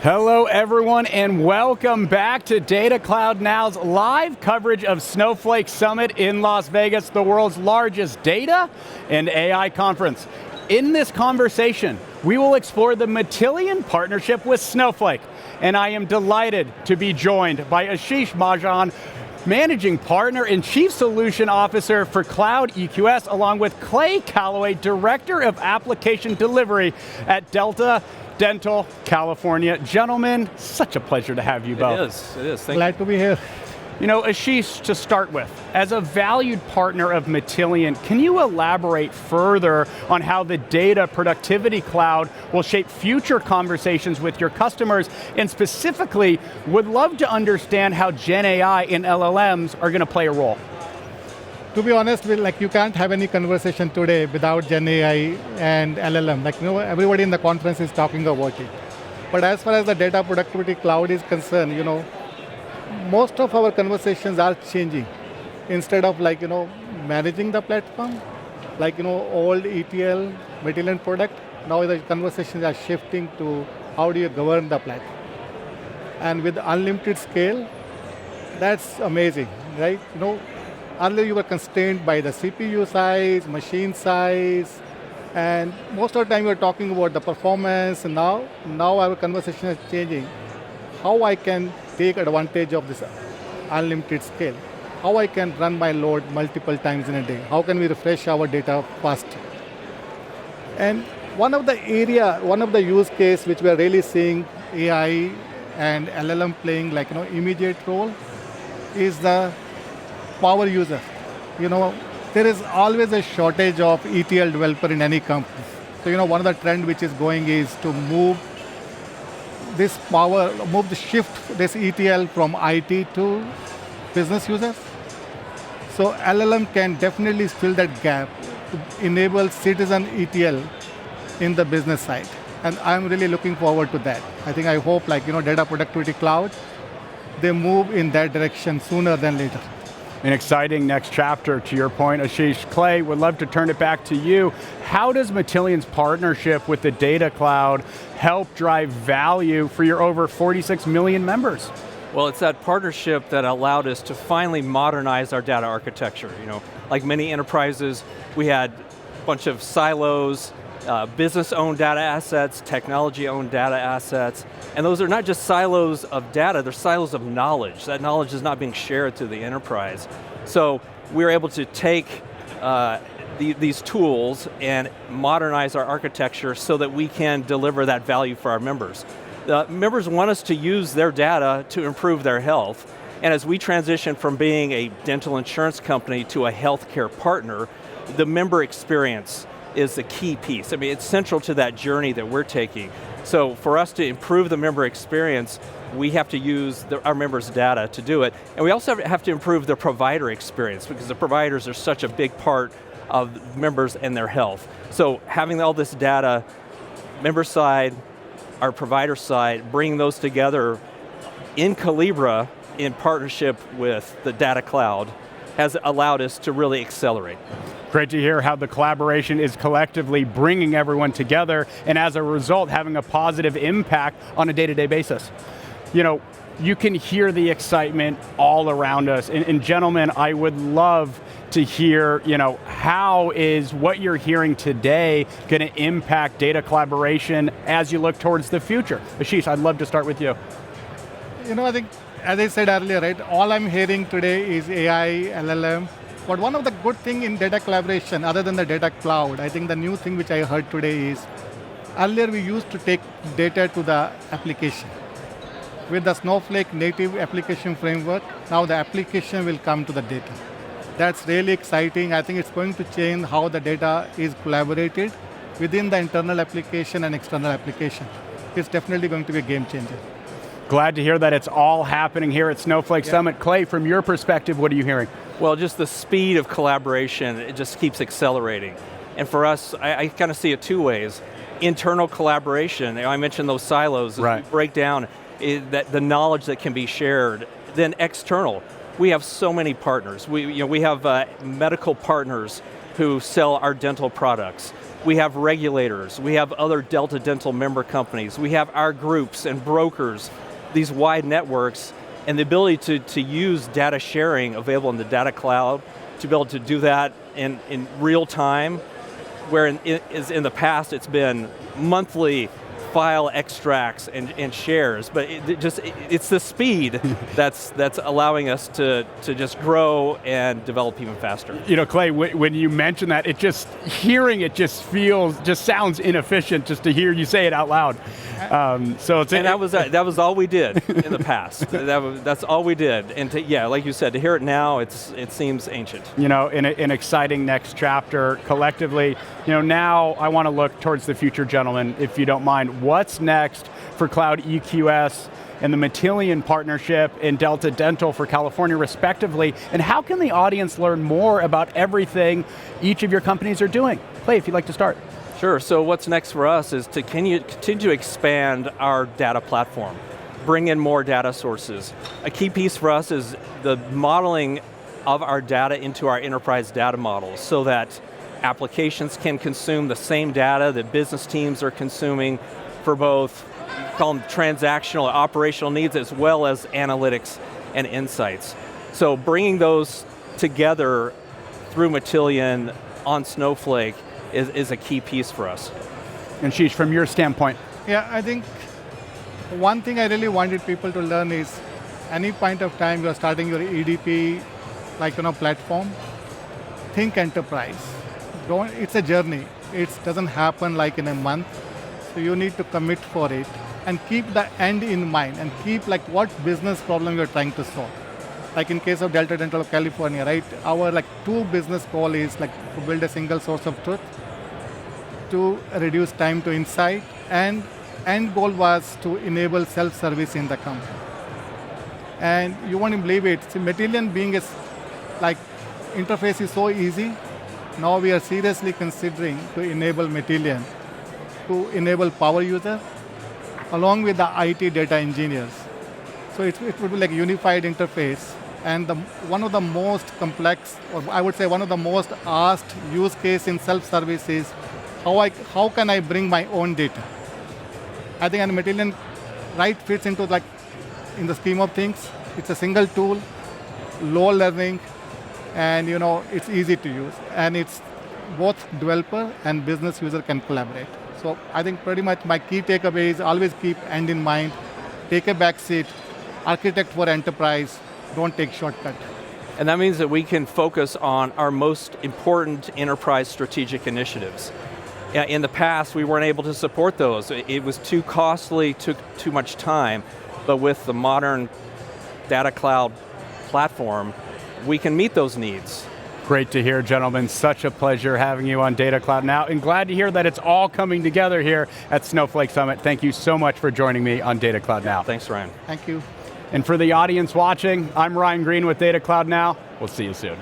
Hello everyone and welcome back to Data Cloud Now's live coverage of Snowflake Summit in Las Vegas, the world's largest data and AI conference. In this conversation, we will explore the Matillion partnership with Snowflake. And I am delighted to be joined by Asheesh Mahajan, Managing Partner and Chief Solution Officer for CloudEQS, along with Clay Callaway, Director of Application Delivery at Delta Dental, California. Gentlemen, such a pleasure to have you both. It is, thank you. Glad to be here. You know, Asheesh, to start with, as a valued partner of Matillion, can you elaborate further on how the Data Productivity Cloud will shape future conversations with your customers, and specifically, would love to understand how Gen AI and LLMs are going to play a role? To be honest, you can't have any conversation today without Gen AI and LLM. Everybody in the conference is talking about it. But as far as the Data Productivity Cloud is concerned, most of our conversations are changing. Instead of managing the platform, old ETL, Matillion product, now the conversations are shifting to how do you govern the platform. And with unlimited scale, that's amazing, right? Earlier you were constrained by the CPU size, machine size, and most of the time you were talking about the performance, and now our conversation is changing. How I can take advantage of this unlimited scale? How I can run my load multiple times in a day? How can we refresh our data faster? And one of the use case which we are really seeing AI and LLM playing immediate role is the power user. There is always a shortage of ETL developer in any company. So one of the trend which is going is to shift this ETL from IT to business users. So LLM can definitely fill that gap to enable citizen ETL in the business side. And I'm really looking forward to that. I hope Data Productivity Cloud, they move in that direction sooner than later. An exciting next chapter, to your point, Asheesh. Clay, would love to turn it back to you. How does Matillion's partnership with the Data Cloud help drive value for your over 46 million members? Well, it's that partnership that allowed us to finally modernize our data architecture. Like many enterprises, we had a bunch of silos, business-owned data assets, technology-owned data assets, and those are not just silos of data, they're silos of knowledge. That knowledge is not being shared to the enterprise. So we're able to take these tools and modernize our architecture so that we can deliver that value for our members. The members want us to use their data to improve their health, and as we transition from being a dental insurance company to a healthcare partner, the member experience is the key piece. It's central to that journey that we're taking. So for us to improve the member experience, we have to use our members' data to do it. And we also have to improve the provider experience, because the providers are such a big part of members and their health. So having all this data, member side, our provider side, bringing those together in Calibra in partnership with the Data Cloud has allowed us to really accelerate. Great to hear how the collaboration is collectively bringing everyone together, and as a result, having a positive impact on a day-to-day basis. You can hear the excitement all around us, and gentlemen, I would love to hear, how is what you're hearing today going to impact data collaboration as you look towards the future? Asheesh, I'd love to start with you. I think, as I said earlier, right, all I'm hearing today is AI, LLM. But one of the good things in data collaboration, other than the data cloud, I think the new thing which I heard today is, earlier we used to take data to the application. With the Snowflake native application framework, now the application will come to the data. That's really exciting. I think it's going to change how the data is collaborated within the internal application and external application. It's definitely going to be a game changer. Glad to hear that it's all happening here at Snowflake Summit. Clay, from your perspective, what are you hearing? Well, just the speed of collaboration, it just keeps accelerating. And for us, I kind of see it two ways. Internal collaboration, I mentioned those silos, right. As we break down the knowledge that can be shared. Then external, we have so many partners. We have medical partners who sell our dental products. We have regulators, we have other Delta Dental member companies, we have our groups and brokers, these wide networks, and the ability to use data sharing available in the data cloud, to be able to do that in real time, where in the past it's been monthly file extracts and shares, but it's the speed that's allowing us to just grow and develop even faster. You know, Clay, when you mention that, hearing it just sounds inefficient just to hear you say it out loud. That was all we did in the past. That's all we did, and like you said, to hear it now, it seems ancient. You know, in an exciting next chapter collectively. You know, now I want to look towards the future, gentlemen, if you don't mind. What's next for CloudEQS and the Matillion partnership and Delta Dental for California, respectively, and how can the audience learn more about everything each of your companies are doing? Clay, if you'd like to start. Sure, so what's next for us is to continue to expand our data platform, bring in more data sources. A key piece for us is the modeling of our data into our enterprise data models so that applications can consume the same data that business teams are consuming for both, call them transactional, operational needs, as well as analytics and insights. So bringing those together through Matillion on Snowflake is a key piece for us. And Asheesh, from your standpoint? Yeah, I think one thing I really wanted people to learn is any point of time you're starting your EDP platform, think enterprise. It's a journey. It doesn't happen like in a month. So you need to commit for it and keep the end in mind and keep what business problem you're trying to solve. Like in case of Delta Dental of California, right? Our two business goal is to build a single source of truth, to reduce time to insight, and end goal was to enable self-service in the company. And you won't believe it. See, Matillion being interface is so easy. Now we are seriously considering to enable Matillion to enable power user along with the IT data engineers. So it would be like a unified interface. And one of the most complex, or I would say one of the most asked use case in self-service is how can I bring my own data? I think Matillion fits into in the scheme of things. It's a single tool, low learning, and it's easy to use, and it's both developer and business user can collaborate. So I think pretty much my key takeaway is always keep end in mind, take a back seat, architect for enterprise, don't take shortcut. And that means that we can focus on our most important enterprise strategic initiatives. In the past, we weren't able to support those. It was too costly, took too much time, but with the modern data cloud platform, we can meet those needs. Great to hear, gentlemen. Such a pleasure having you on Data Cloud Now, and glad to hear that it's all coming together here at Snowflake Summit. Thank you so much for joining me on Data Cloud Now. Thanks, Ryan. Thank you. And for the audience watching, I'm Ryan Green with Data Cloud Now. We'll see you soon.